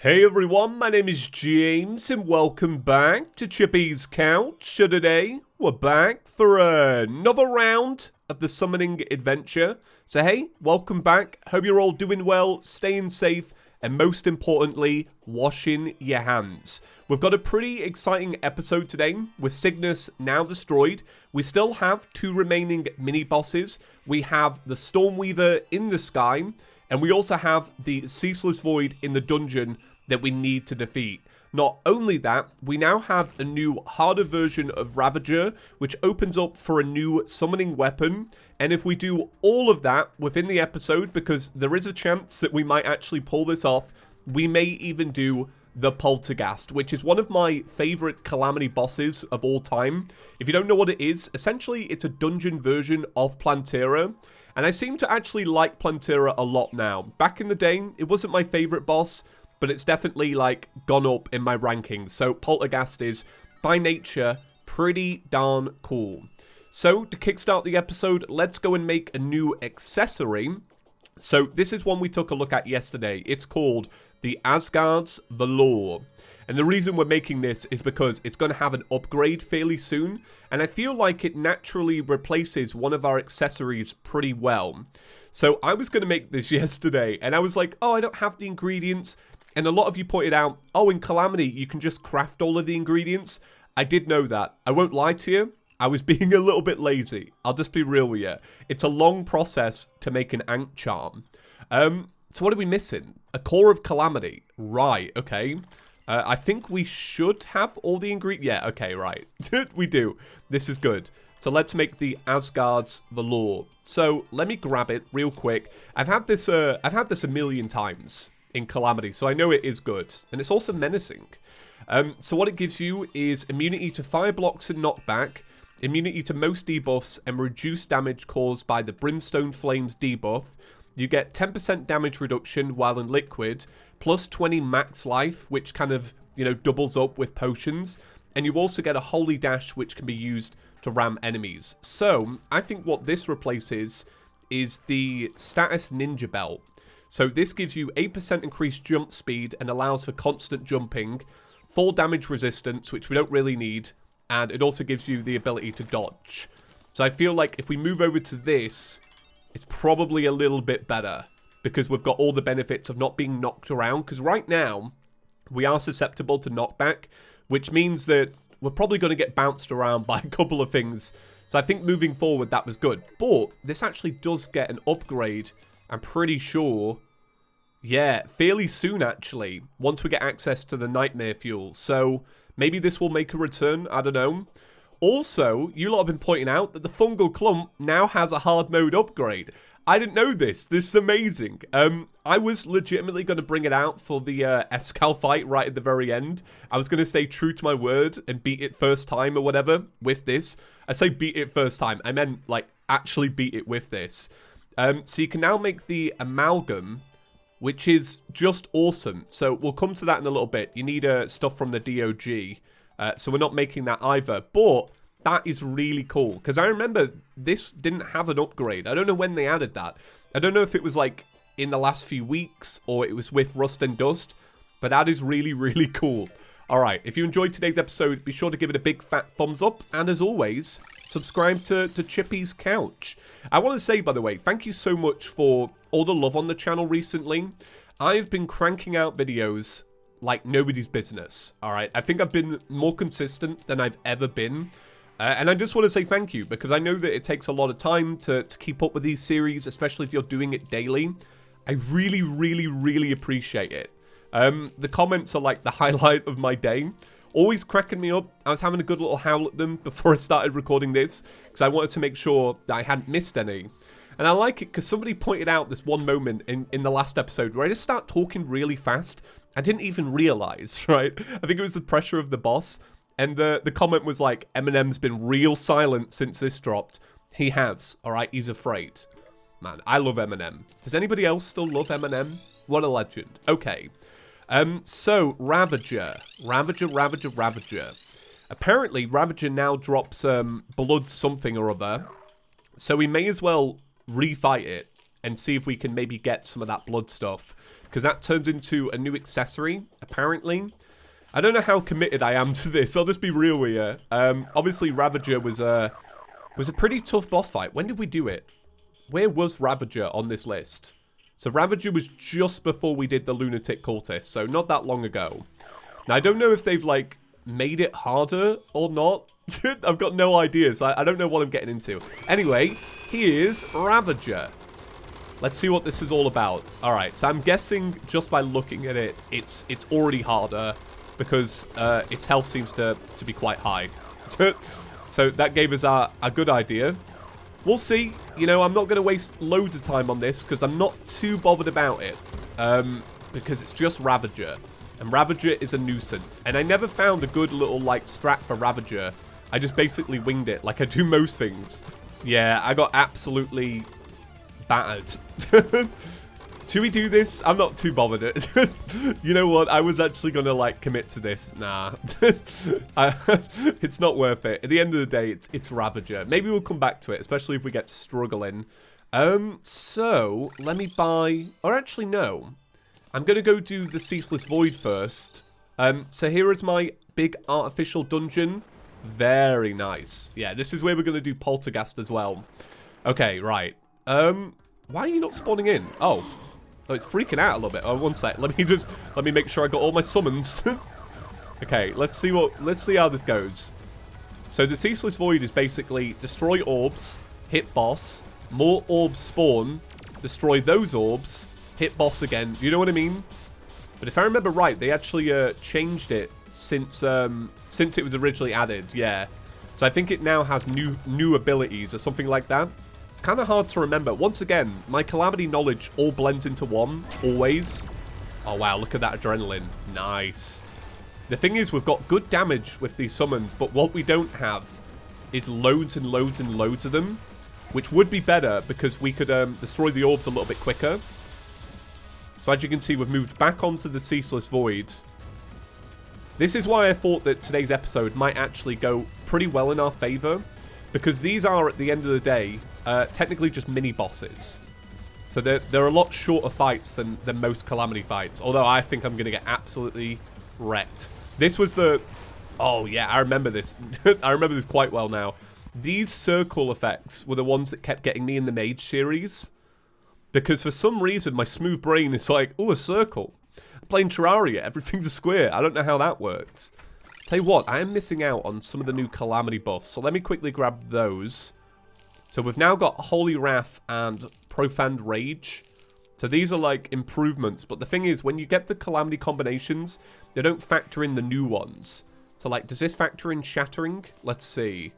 Hey everyone, my name is James and welcome back to ChippysCouch. So today we're back for another round of the summoning adventure. So hey, welcome back. Hope you're all doing well, staying safe, and most importantly, washing your hands. We've got a pretty exciting episode today with Cygnus now destroyed. We still have two remaining mini-bosses. We have the Stormweaver in the sky, and we also have the Ceaseless Void in the dungeon that we need to defeat. Not only that, we now have a new harder version of Ravager, which opens up for a new summoning weapon. And if we do all of that within the episode, because there is a chance that we might actually pull this off, we may even do the Poltergeist, which is one of my favorite Calamity bosses of all time. If you don't know what it is, essentially it's a dungeon version of Plantera. And I seem to actually like Plantera a lot now. Back in the day, it wasn't my favorite boss, but it's definitely like gone up in my rankings. So Poltergeist is by nature pretty darn cool. So to kickstart the episode, let's go and make a new accessory. So this is one we took a look at yesterday. It's called the Asgard's Velour. And the reason we're making this is because it's going to have an upgrade fairly soon. And I feel like it naturally replaces one of our accessories pretty well. So I was going to make this yesterday and I was like, oh, I don't have the ingredients. And a lot of you pointed out, oh, in Calamity, you can just craft all of the ingredients. I did know that. I won't lie to you. I was being a little bit lazy. I'll just be real with you. It's a long process to make an Ankh charm. So what are we missing? A core of Calamity. Right, okay. I think we should have all the ingredients. Yeah, okay, right. We do. This is good. So let's make the Asgard's Velour. So let me grab it real quick. I've had this a million times in Calamity, so I know it is good. And it's also menacing. So what it gives you is immunity to fire blocks and knockback, immunity to most debuffs, and reduced damage caused by the Brimstone Flames debuff. You get 10% damage reduction while in liquid, plus 20 max life, which kind of, you know, doubles up with potions. And you also get a Holy Dash, which can be used to ram enemies. So I think what this replaces is the Status Ninja Belt. So this gives you 8% increased jump speed and allows for constant jumping, full damage resistance, which we don't really need, and it also gives you the ability to dodge. So I feel like if we move over to this, it's probably a little bit better, because we've got all the benefits of not being knocked around, because right now, we are susceptible to knockback, which means that we're probably going to get bounced around by a couple of things. So I think moving forward, that was good. But this actually does get an upgrade, I'm pretty sure. Yeah, fairly soon, actually, once we get access to the Nightmare Fuel. So maybe this will make a return, I don't know. Also, you lot have been pointing out that the Fungal Clump now has a hard mode upgrade. I didn't know this. This is amazing. I was legitimately going to bring it out for the Escal fight right at the very end. I was going to stay true to my word and beat it first time or whatever with this. I say beat it first time. I meant, like, actually beat it with this. So you can now make the Amalgam, which is just awesome. So we'll come to that in a little bit. You need stuff from the DOG. So we're not making that either. But that is really cool. Because I remember this didn't have an upgrade. I don't know when they added that. I don't know if it was like in the last few weeks or it was with Rust and Dust. But that is really, really cool. Alright, if you enjoyed today's episode, be sure to give it a big fat thumbs up. And as always, subscribe to ChippysCouch. I want to say, by the way, thank you so much for all the love on the channel recently. I've been cranking out videos like nobody's business, alright? I think I've been more consistent than I've ever been. And I just want to say thank you, because I know that it takes a lot of time to keep up with these series, especially if you're doing it daily. I really, really, really appreciate it. The comments are like the highlight of my day. Always cracking me up. I was having a good little howl at them before I started recording this, because I wanted to make sure that I hadn't missed any. And I like it because somebody pointed out this one moment in the last episode where I just start talking really fast. I didn't even realize, right? I think it was the pressure of the boss. And the comment was like, Eminem's been real silent since this dropped. He has, alright? He's afraid. Man, I love Eminem. Does anybody else still love Eminem? What a legend. Okay. So, Ravager. Ravager. Apparently, Ravager now drops blood something or other. So we may as well refight it and see if we can maybe get some of that blood stuff. because that turns into a new accessory, apparently. I don't know how committed I am to this. I'll just be real with you. Obviously, Ravager was a pretty tough boss fight. When did we do it? Where was Ravager on this list? So Ravager was just before we did the Lunatic Cultist, so not that long ago. Now, I don't know if they've, like, made it harder or not. I've got no idea, so I don't know what I'm getting into. Anyway, here's Ravager. Let's see what this is all about. Alright, so I'm guessing just by looking at it, it's already harder because its health seems to be quite high. So that gave us a good idea. We'll see. You know, I'm not going to waste loads of time on this because I'm not too bothered about it. Because it's just Ravager. And Ravager is a nuisance. And I never found a good little, like, strat for Ravager. I just basically winged it like I do most things. Yeah, I got absolutely battered. Should we do this? I'm not too bothered. You know what? I was actually going to, like, commit to this. Nah. It's not worth it. At the end of the day, it's Ravager. Maybe we'll come back to it, especially if we get struggling. So, let me buy... Or actually, no. I'm going to go do the Ceaseless Void first. So here is my big artificial dungeon. Very nice. Yeah, this is where we're going to do Poltergeist as well. Okay, right. Why are you not spawning in? Oh, it's freaking out a little bit. Oh, one sec. Let me make sure I got all my summons. Okay, let's see how this goes. So the Ceaseless Void is basically destroy orbs, hit boss, more orbs spawn, destroy those orbs, hit boss again. You know what I mean? But if I remember right, they actually changed it since it was originally added. Yeah. So I think it now has new abilities or something like that. It's kind of hard to remember. Once again, my Calamity knowledge all blends into one, always. Oh wow, look at that adrenaline. Nice. The thing is, we've got good damage with these summons, but what we don't have is loads and loads and loads of them, which would be better because we could destroy the orbs a little bit quicker. So as you can see, we've moved back onto the Ceaseless Void. This is why I thought that today's episode might actually go pretty well in our favor, because these are, at the end of the day, technically just mini-bosses. So they're a lot shorter fights than most Calamity fights, although I think I'm going to get absolutely wrecked. This was the... Oh, yeah, I remember this. I remember this quite well now. These circle effects were the ones that kept getting me in the Mage series. Because for some reason, my smooth brain is like, oh, a circle. I'm playing Terraria. Everything's a square. I don't know how that works. Tell you what, I am missing out on some of the new Calamity buffs. So let me quickly grab those. So we've now got Holy Wrath and Profound Rage. So these are like improvements. But the thing is, when you get the Calamity combinations, they don't factor in the new ones. So like, does this factor in Shattering? Let's see.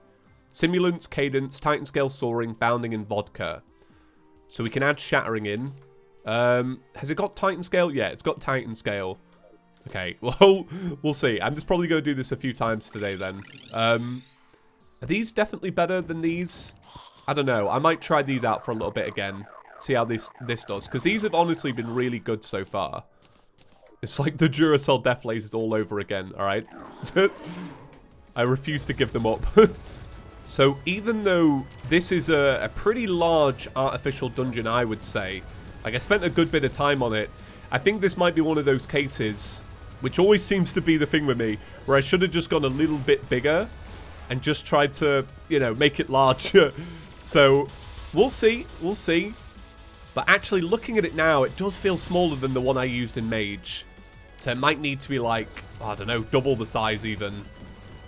Simulants, Cadence, Titan Scale Soaring, Bounding, and Vodka. So we can add Shattering in. Has it got Titan Scale? Yeah, it's got Titan Scale. Okay, well, we'll see. I'm just probably going to do this a few times today then. Are these definitely better than these? I don't know. I might try these out for a little bit again. See how this does. Because these have honestly been really good so far. It's like the Duracell Death Lasers all over again, alright? I refuse to give them up. So even though this is a pretty large artificial dungeon, I would say, like I spent a good bit of time on it, I think this might be one of those cases, which always seems to be the thing with me, where I should have just gone a little bit bigger and just tried to, you know, make it larger. So we'll see, But actually looking at it now, it does feel smaller than the one I used in Mage. So it might need to be like, I don't know, double the size even.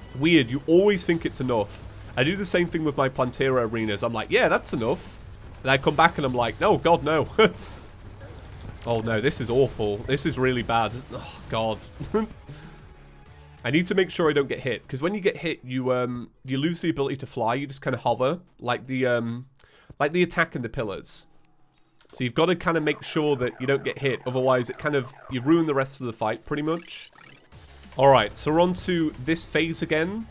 It's weird, you always think it's enough. I do the same thing with my Plantera arenas. I'm like, yeah, that's enough. And I come back and I'm like, no, God, no. Oh, no, this is awful. This is really bad. Oh, God. I need to make sure I don't get hit. Because when you get hit, you lose the ability to fly. You just kind of hover. Like the attack and the pillars. So you've got to kind of make sure that you don't get hit. Otherwise, it kind of... You ruin the rest of the fight, pretty much. Alright, so we're on to this phase again.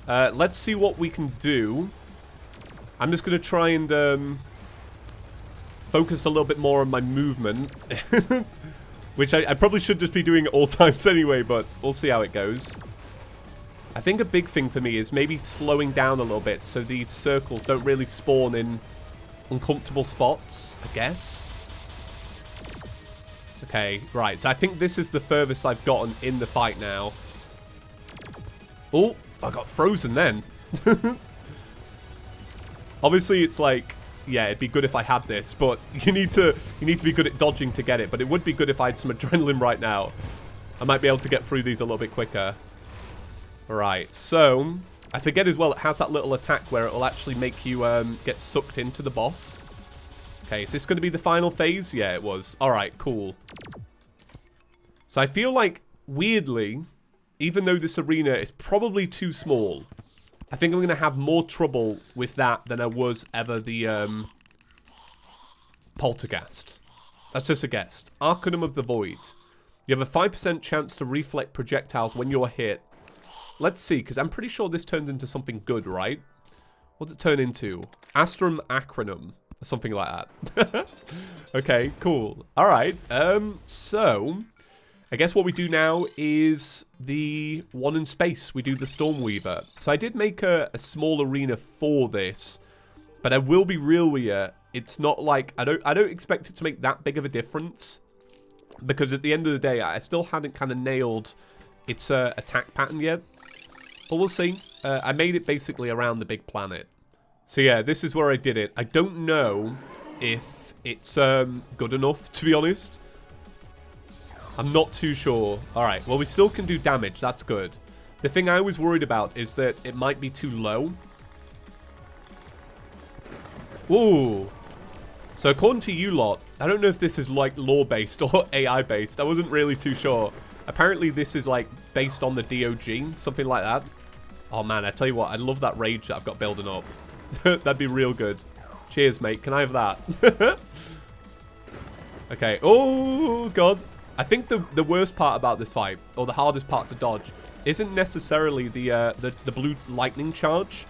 Let's see what we can do. I'm just going to try and focus a little bit more on my movement. Which I probably should just be doing at all times anyway, but we'll see how it goes. I think a big thing for me is maybe slowing down a little bit so these circles don't really spawn in uncomfortable spots, I guess. Okay, right. So I think this is the furthest I've gotten in the fight now. Oh, I got frozen then. Obviously, it's like, yeah, it'd be good if I had this, but you need to be good at dodging to get it. But it would be good if I had some adrenaline right now. I might be able to get through these a little bit quicker. Right, so I forget as well, it has that little attack where it will actually make you get sucked into the boss. Okay, is this going to be the final phase? Yeah, it was. All right, cool. So I feel like, weirdly, even though this arena is probably too small, I think I'm going to have more trouble with that than I was ever the Poltergeist. That's just a guess. Arcanum of the Void. You have a 5% chance to reflect projectiles when you're hit. Let's see, because I'm pretty sure this turns into something good, right? What's it turn into? Astrum Acronum. Something like that. Okay, cool. All right. So I guess what we do now is the one in space. We do the Stormweaver. So I did make a small arena for this, but I will be real with you. It's not like I don't expect it to make that big of a difference, because at the end of the day, I still hadn't kind of nailed its attack pattern yet. But we'll see. I made it basically around the big planet. So yeah, this is where I did it. I don't know if it's good enough, to be honest. I'm not too sure. Alright, well, we still can do damage. That's good. The thing I was worried about is that it might be too low. Ooh. So according to you lot, I don't know if this is like lore-based or AI-based. I wasn't really too sure. Apparently this is like based on the DOG, something like that. Oh man, I tell you what, I love that rage that I've got building up. That'd be real good. Cheers, mate. Can I have that? Okay. Oh, God. I think the worst part about this fight, or the hardest part to dodge, isn't necessarily the blue lightning charge.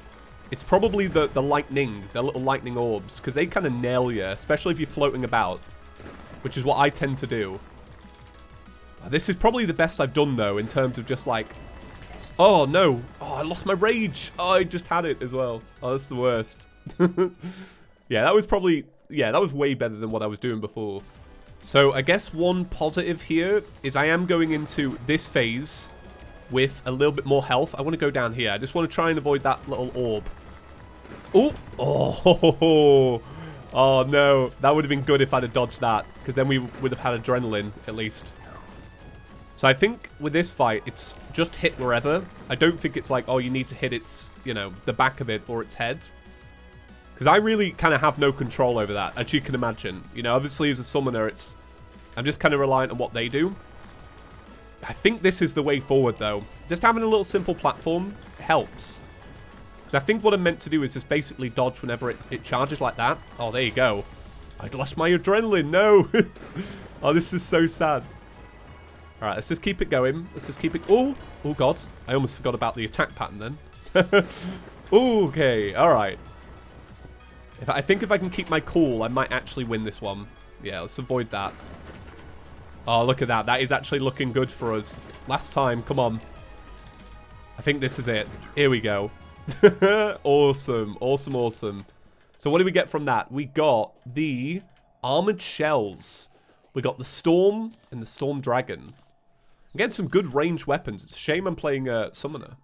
It's probably the lightning, the little lightning orbs, because they kind of nail you, especially if you're floating about, which is what I tend to do. This is probably the best I've done, though, in terms of just like... Oh, no. Oh, I lost my rage. Oh, I just had it as well. Oh, that's the worst. Yeah, that was probably... Yeah, that was way better than what I was doing before. So, I guess one positive here is I am going into this phase with a little bit more health. I want to go down here. I just want to try and avoid that little orb. Ooh. Oh, oh, no. That would have been good if I'd have dodged that, because then we would have had adrenaline, at least. So I think with this fight, it's just hit wherever. I don't think it's like, oh, you need to hit its, you know, the back of it or its head. Because I really kind of have no control over that, as you can imagine. You know, obviously as a summoner, I'm just kind of reliant on what they do. I think this is the way forward, though. Just having a little simple platform helps. So I think what I'm meant to do is just basically dodge whenever it charges like that. Oh, there you go. I'd lost my adrenaline. No. Oh, this is so sad. All right, let's just keep it going. Let's just keep it... Oh, oh, God. I almost forgot about the attack pattern then. Okay, all right. I think if I can keep my cool, I might actually win this one. Yeah, let's avoid that. Oh, look at that. That is actually looking good for us. Last time, come on. I think this is it. Here we go. Awesome, awesome, awesome. So what did we get from that? We got the armored shells. We got the storm and the storm dragon. I'm getting some good ranged weapons. It's a shame I'm playing summoner.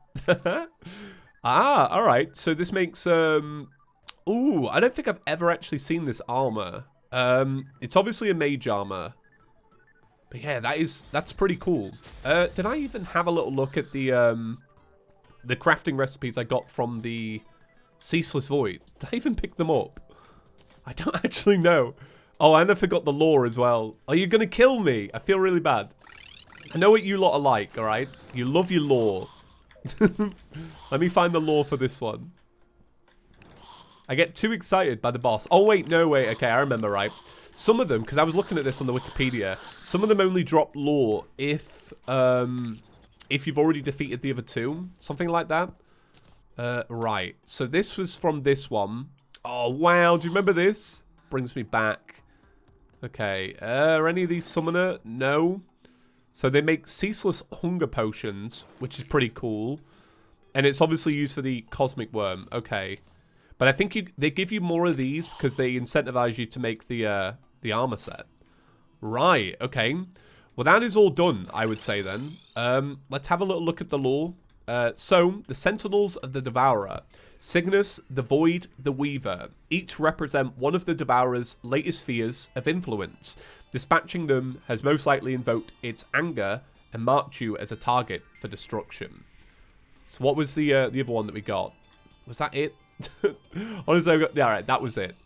Ah, all right. So this makes... Ooh, I don't think I've ever actually seen this armor. It's obviously a mage armor. But yeah, that's pretty cool. Did I even have a little look at the crafting recipes I got from the Ceaseless Void? Did I even pick them up? I don't actually know. Oh, and I forgot the lore as well. Are you going to kill me? I feel really bad. I know what you lot are like, all right? You love your lore. Let me find the lore for this one. I get too excited by the boss. Oh, wait, no, wait. Okay, I remember, right? Some of them, because I was looking at this on the Wikipedia, some of them only drop lore if you've already defeated the other two. Something like that. Right. So this was from this one. Oh, wow. Do you remember this? Brings me back. Okay. Are any of these summoner? No. So they make ceaseless hunger potions, which is pretty cool. And it's obviously used for the cosmic worm. Okay. But I think they give you more of these because they incentivize you to make the armor set. Right, okay. Well, that is all done, I would say then. Let's have a little look at the lore. So, the Sentinels of the Devourer. Cygnus, the Void, the Weaver. Each represent one of the Devourer's latest spheres of influence. Dispatching them has most likely invoked its anger and marked you as a target for destruction. So what was the other one that we got? Was that it? Honestly, yeah, alright, that was it.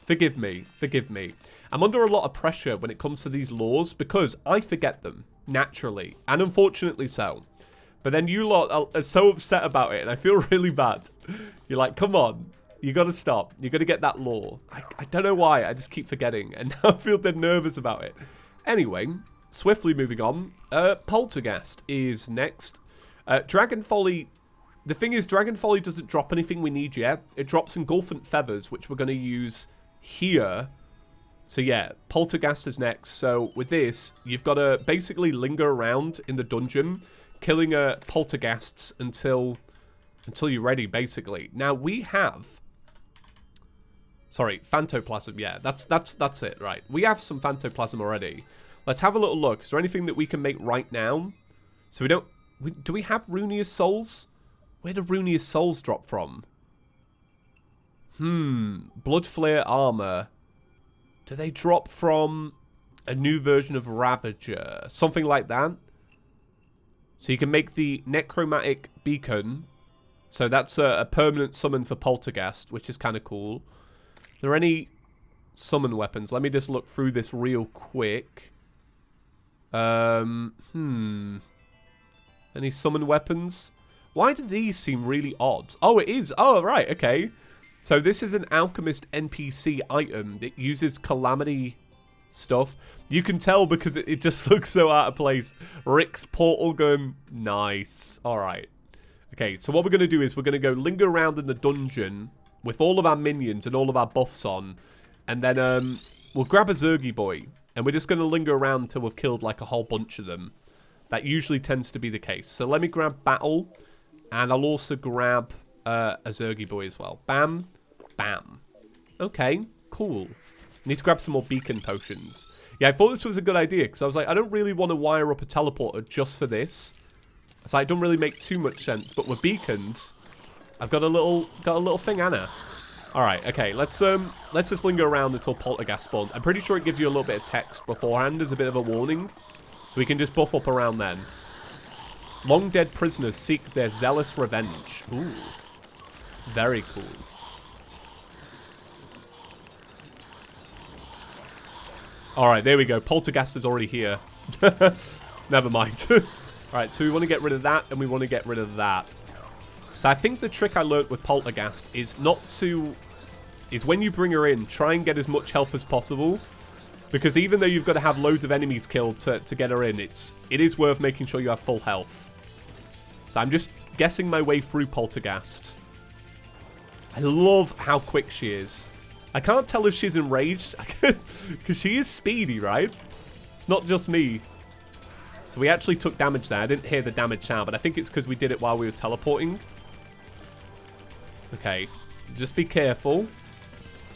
Forgive me, forgive me. I'm under a lot of pressure when it comes to these laws because I forget them, naturally, and unfortunately so. But then you lot are so upset about it, and I feel really bad. You're like, come on, you gotta stop. You gotta get that law. I don't know why, I just keep forgetting, and now I feel dead nervous about it. Anyway, swiftly moving on. Poltergeist is next. Dragon Folly. The thing is, Dragon Folly doesn't drop anything we need yet. It drops Engulfant Feathers, which we're going to use here. So yeah, Poltergeist is next. So with this, you've got to basically linger around in the dungeon, killing Polterghasts until you're ready, basically. Now we have... Sorry, Phantoplasm, yeah, that's it, right. We have some Phantoplasm already. Let's have a little look. Is there anything that we can make right now? So we don't... do we have Rooney's Souls? Where do Rooney's Souls drop from? Blood Flare Armor. Do they drop from a new version of Ravager? Something like that? So you can make the Necromantic Beacon. So that's a permanent summon for Poltergeist, which is kind of cool. Are there any summon weapons? Let me just look through this real quick. Any summon weapons? Why do these seem really odd? Oh, it is. Oh, right. Okay. So this is an Alchemist NPC item that uses Calamity stuff. You can tell because it just looks so out of place. Rick's portal gun. Nice. All right. Okay, so what we're going to do is we're going to go linger around in the dungeon with all of our minions and all of our buffs on. And then we'll grab a Zergy boy. And we're just going to linger around until we've killed like a whole bunch of them. That usually tends to be the case. So let me grab Battle. And I'll also grab a Zergy boy as well. Bam. Bam. Okay. Cool. Need to grab some more beacon potions. Yeah, I thought this was a good idea. Because I was like, I don't really want to wire up a teleporter just for this. So it don't really make too much sense. But with beacons, I've got a little thing, Anna. Alright, okay. Let's just linger around until Poltergeist spawns. I'm pretty sure it gives you a little bit of text beforehand as a bit of a warning. So we can just buff up around then. Long dead prisoners seek their zealous revenge. Ooh. Very cool. Alright, there we go. Poltergeist is already here. Never mind. Alright, so we want to get rid of that, and we want to get rid of that. So I think the trick I learned with Poltergeist is is when you bring her in, try and get as much health as possible. Because even though you've got to have loads of enemies killed to get her in, it is worth making sure you have full health. So I'm just guessing my way through Poltergeist. I love how quick she is. I can't tell if she's enraged, because she is speedy, right? It's not just me. So we actually took damage there. I didn't hear the damage sound, but I think it's because we did it while we were teleporting. Okay, just be careful.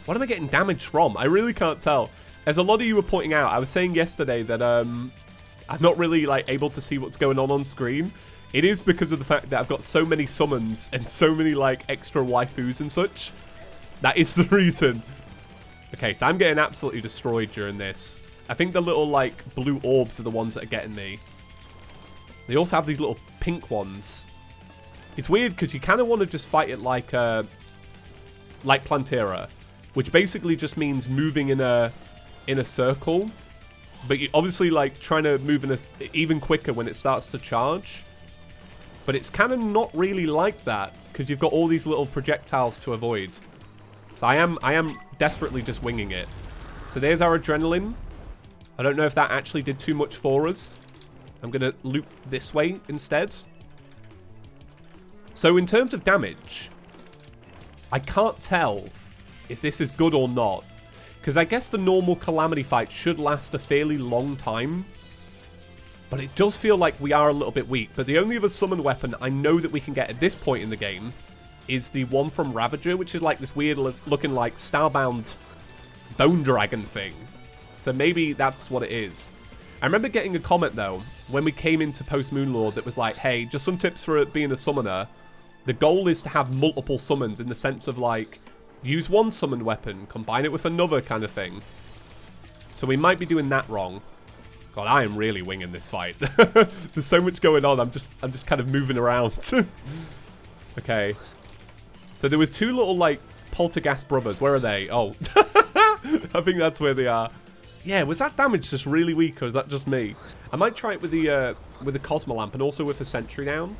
What am I getting damage from? I really can't tell. As a lot of you were pointing out, I was saying yesterday that I'm not really like able to see what's going on screen. It is because of the fact that I've got so many summons and so many like extra waifus and such. That is the reason. Okay, so I'm getting absolutely destroyed during this. I think the little like blue orbs are the ones that are getting me. They also have these little pink ones. It's weird because you kind of want to just fight it like Plantera, which basically just means moving in a circle, but you obviously like trying to move in even quicker when it starts to charge. But it's kind of not really like that because you've got all these little projectiles to avoid. So I am desperately just winging it. So there's our adrenaline. I don't know if that actually did too much for us. I'm gonna loop this way instead. So in terms of damage, I can't tell if this is good or not. Because I guess the normal Calamity fight should last a fairly long time. But it does feel like we are a little bit weak. But the only other summon weapon I know that we can get at this point in the game is the one from Ravager, which is like this weird looking like starbound bone dragon thing. So maybe that's what it is. I remember getting a comment, though, when we came into Post Moonlord that was like, hey, just some tips for being a summoner. The goal is to have multiple summons in the sense of, like, use one summoned weapon, combine it with another kind of thing. So we might be doing that wrong. God, I am really winging this fight. There's so much going on. I'm just kind of moving around. Okay. So there was two little, like, Poltergeist brothers. Where are they? Oh. I think that's where they are. Yeah, was that damage just really weak, or is that just me? I might try it with the Cosmo Lamp and also with the Sentry down.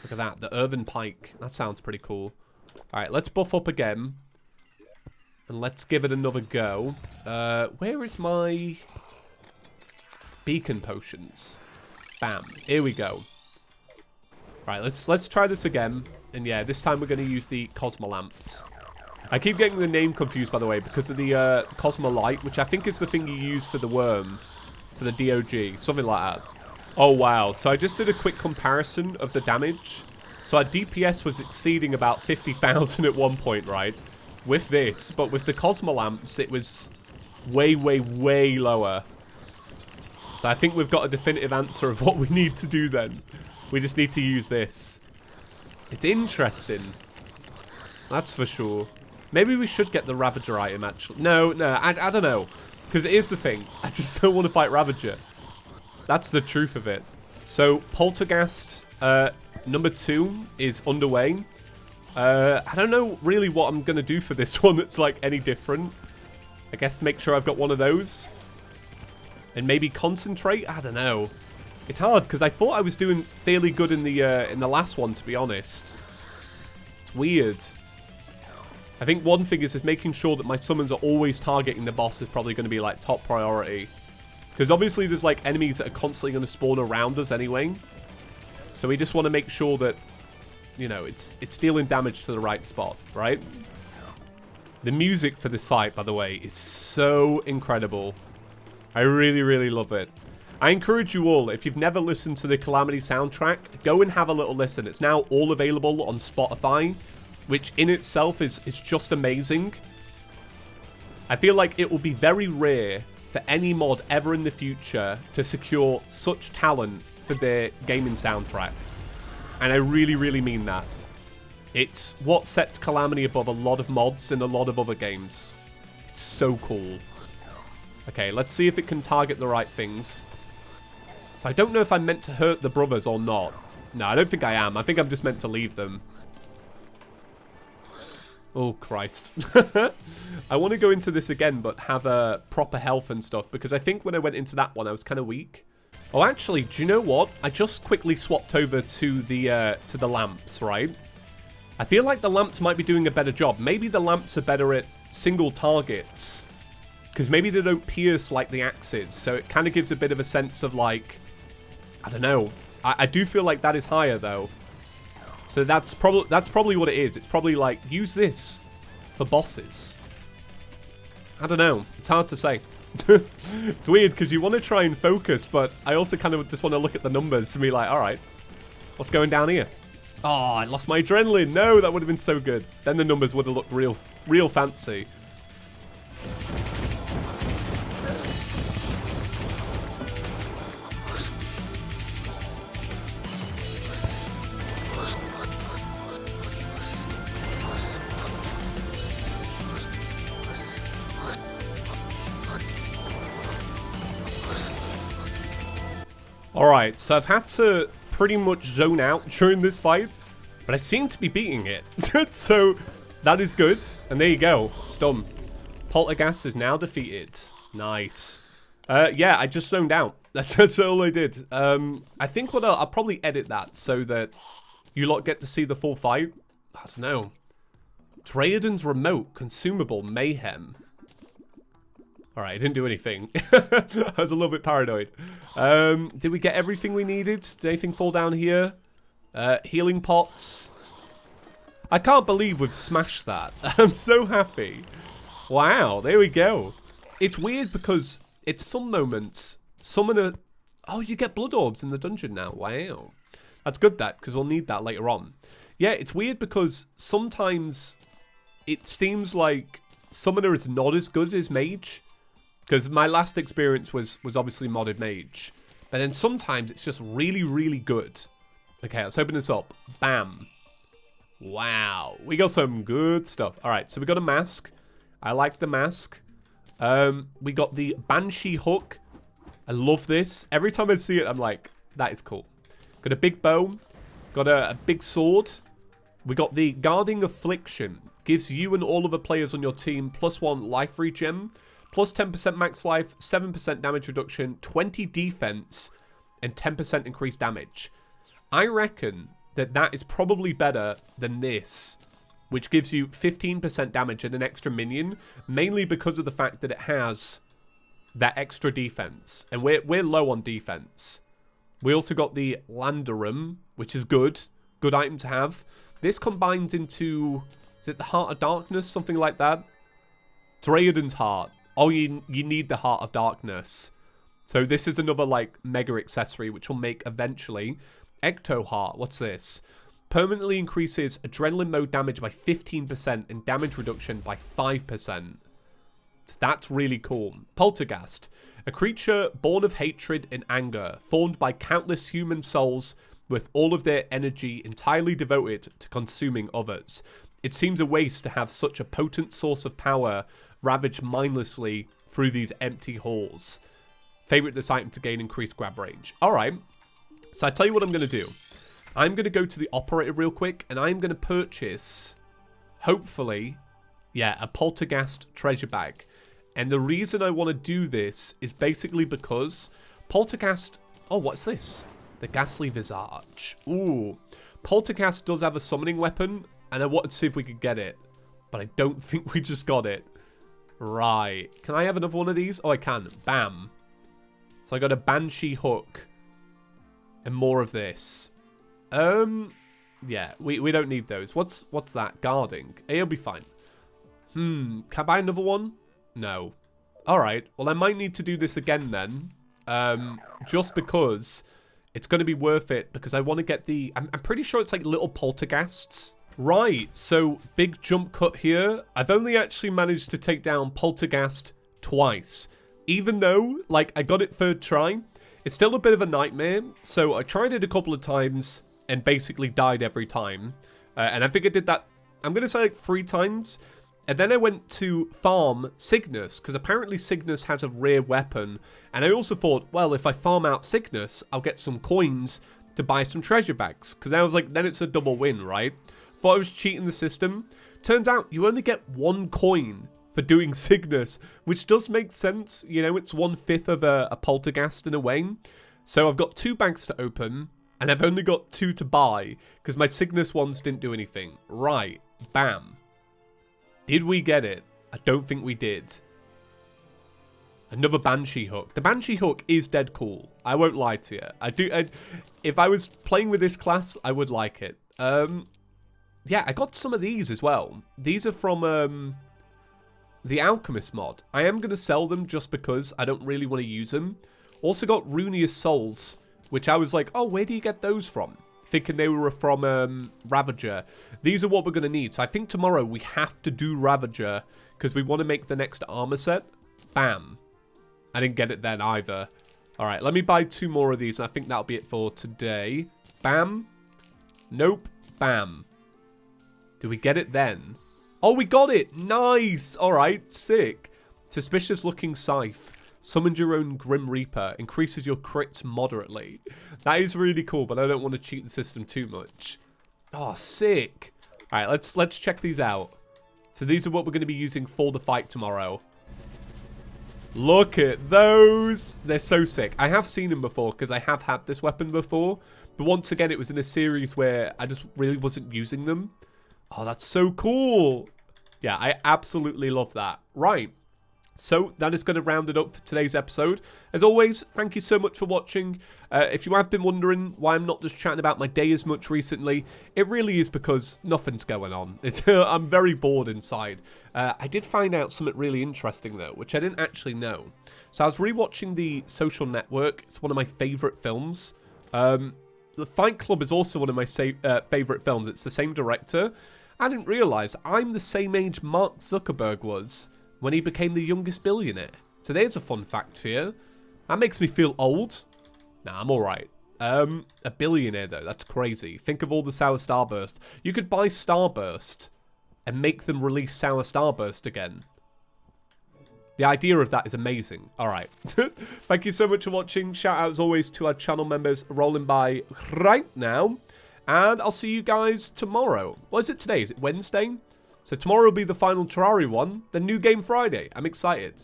Look at that, the Earthen Pike. That sounds pretty cool. Alright, let's buff up again. And let's give it another go. Where is my beacon potions? Bam. Here we go. Right, let's try this again. And yeah, this time we're going to use the Cosmo Lamps. I keep getting the name confused, by the way, because of the Cosmo Light, which I think is the thing you use for the worm, for the DOG, something like that. Oh, wow. So I just did a quick comparison of the damage. So our DPS was exceeding about 50,000 at one point, right? With this, but with the Cosmo Lamps, it was way, way, way lower. So I think we've got a definitive answer of what we need to do then. We just need to use this. It's interesting. That's for sure. Maybe we should get the Ravager item, actually. No, I don't know. Because here's the thing. I just don't want to fight Ravager. That's the truth of it. So, Poltergeist number 2 is underway. I don't know really what I'm going to do for this one that's, like, any different. I guess make sure I've got one of those. And maybe concentrate? I don't know. It's hard, because I thought I was doing fairly good in the last one, to be honest. It's weird. I think one thing is making sure that my summons are always targeting the boss is probably going to be, like, top priority. Because obviously there's, like, enemies that are constantly going to spawn around us anyway. So we just want to make sure that, you know, it's dealing damage to the right spot, right? The music for this fight, by the way, is so incredible. I really, really love it. I encourage you all, if you've never listened to the Calamity soundtrack, go and have a little listen. It's now all available on Spotify, which in itself is just amazing. I feel like it will be very rare for any mod ever in the future to secure such talent for their gaming soundtrack. And I really, really mean that. It's what sets Calamity above a lot of mods in a lot of other games. It's so cool. Okay, let's see if it can target the right things. So I don't know if I'm meant to hurt the brothers or not. No, I don't think I am. I think I'm just meant to leave them. Oh, Christ. I want to go into this again, but have a proper health and stuff, because I think when I went into that one, I was kind of weak. Oh, actually, do you know what? I just quickly swapped over to the lamps, right? I feel like the lamps might be doing a better job. Maybe the lamps are better at single targets, because maybe they don't pierce like the axes, so it kind of gives a bit of a sense of, like, I don't know. I do feel like that is higher, though. So that's probably what it is. It's probably like, use this for bosses. I don't know. It's hard to say. It's weird because you want to try and focus, but I also kind of just want to look at the numbers and be like, all right, what's going down here? Oh, I lost my adrenaline. No, that would have been so good. Then the numbers would have looked real fancy. Alright, so I've had to pretty much zone out during this fight, but I seem to be beating it. So, that is good. And there you go. It's done. Poltergeist is now defeated. Nice. Yeah, I just zoned out. That's all I did. I think what I'll probably edit that so that you lot get to see the full fight. I don't know. Trayadan's remote, consumable, mayhem. Alright, I didn't do anything. I was a little bit paranoid. Did we get everything we needed? Did anything fall down here? Healing pots. I can't believe we've smashed that. I'm so happy. Wow, there we go. It's weird because at some moments, summoner... Oh, you get blood orbs in the dungeon now. Wow. That's good, that, because we'll need that later on. Yeah, it's weird because sometimes it seems like summoner is not as good as mage. Because my last experience was obviously modded mage. But then sometimes it's just really, really good. Okay, let's open this up. Bam. Wow. We got some good stuff. All right, so we got a mask. I like the mask. We got the Banshee hook. I love this. Every time I see it, I'm like, that is cool. Got a big bow. Got a big sword. We got the Guarding Affliction. Gives you and all other players on your team +1 life regen, plus 10% max life, 7% damage reduction, 20 defense, and 10% increased damage. I reckon that is probably better than this, which gives you 15% damage and an extra minion, mainly because of the fact that it has that extra defense. And we're low on defense. We also got the Landarum, which is good. Good item to have. This combines into... Is it the Heart of Darkness? Something like that? Drayden's Heart. Oh, you need the Heart of Darkness. So this is another, like, mega accessory, which will make eventually... Ecto Heart. What's this? Permanently increases adrenaline mode damage by 15% and damage reduction by 5%. So that's really cool. Poltergeist. A creature born of hatred and anger, formed by countless human souls with all of their energy entirely devoted to consuming others. It seems a waste to have such a potent source of power ravage mindlessly through these empty halls. Favorite this item to gain increased grab range. Alright, so I tell you what I'm going to do. I'm going to go to the operator real quick, and I'm going to purchase, hopefully, yeah, a Poltergeist treasure bag. And the reason I want to do this is basically because Poltergeist... Oh, what's this? The Ghastly Visage. Ooh. Poltergeist does have a summoning weapon, and I wanted to see if we could get it. But I don't think we just got it. Right. Can I have another one of these? Oh, I can. Bam. So I got a Banshee hook. And more of this. Yeah, we don't need those. What's that? Guarding. It'll be fine. Can I buy another one? No. Alright, well I might need to do this again then. Just because it's going to be worth it, because I want to get the... I'm pretty sure it's like little polterghasts. Right, so big jump cut here. I've only actually managed to take down Poltergeist twice. Even though, like, I got it third try, it's still a bit of a nightmare. So I tried it a couple of times and basically died every time. And I think I did that, I'm going to say like 3 times. And then I went to farm Cygnus, because apparently Cygnus has a rare weapon. And I also thought, well, if I farm out Cygnus, I'll get some coins to buy some treasure bags. Because I was like, then it's a double win, right? Thought I was cheating the system. Turns out you only get 1 coin for doing Cygnus, which does make sense. You know, it's 1/5 of a Poltergeist in a way. So I've got 2 bags to open, and I've only got 2 to buy, because my Cygnus ones didn't do anything. Right. Bam. Did we get it? I don't think we did. Another Banshee hook. The Banshee hook is dead cool. I won't lie to you. If I was playing with this class, I would like it. Yeah, I got some of these as well. These are from the Alchemist mod. I am going to sell them just because I don't really want to use them. Also got Rooney souls, which I was like, oh, where do you get those from? Thinking they were from Ravager. These are what we're going to need. So I think tomorrow we have to do Ravager because we want to make the next armor set. Bam. I didn't get it then either. All right, let me buy 2 more of these, and I think that'll be it for today. Bam. Nope. Bam. Did we get it then? Oh, we got it. Nice. All right, sick. Suspicious looking scythe. Summoned your own Grim Reaper. Increases your crits moderately. That is really cool, but I don't want to cheat the system too much. Oh, sick. All right, let's check these out. So these are what we're going to be using for the fight tomorrow. Look at those. They're so sick. I have seen them before because I have had this weapon before. But once again, it was in a series where I just really wasn't using them. Oh, that's so cool. Yeah, I absolutely love that. Right. So that is going to round it up for today's episode. As always, thank you so much for watching. If you have been wondering why I'm not just chatting about my day as much recently, it really is because nothing's going on. I'm very bored inside. I did find out something really interesting though, which I didn't actually know. So I was rewatching The Social Network. It's one of my favourite films. The Fight Club is also one of my favourite films. It's the same director. I didn't realise I'm the same age Mark Zuckerberg was when he became the youngest billionaire. So there's a fun fact for you. That makes me feel old. Nah, I'm alright. A billionaire, though. That's crazy. Think of all the Sour Starburst. You could buy Starburst and make them release Sour Starburst again. The idea of that is amazing. Alright. Thank you so much for watching. Shout out, as always, to our channel members rolling by right now. And I'll see you guys tomorrow. What is it today? Is it Wednesday? So tomorrow will be the final Terraria one. Then New Game Friday. I'm excited.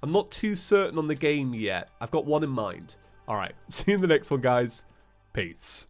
I'm not too certain on the game yet. I've got one in mind. Alright. See you in the next one, guys. Peace.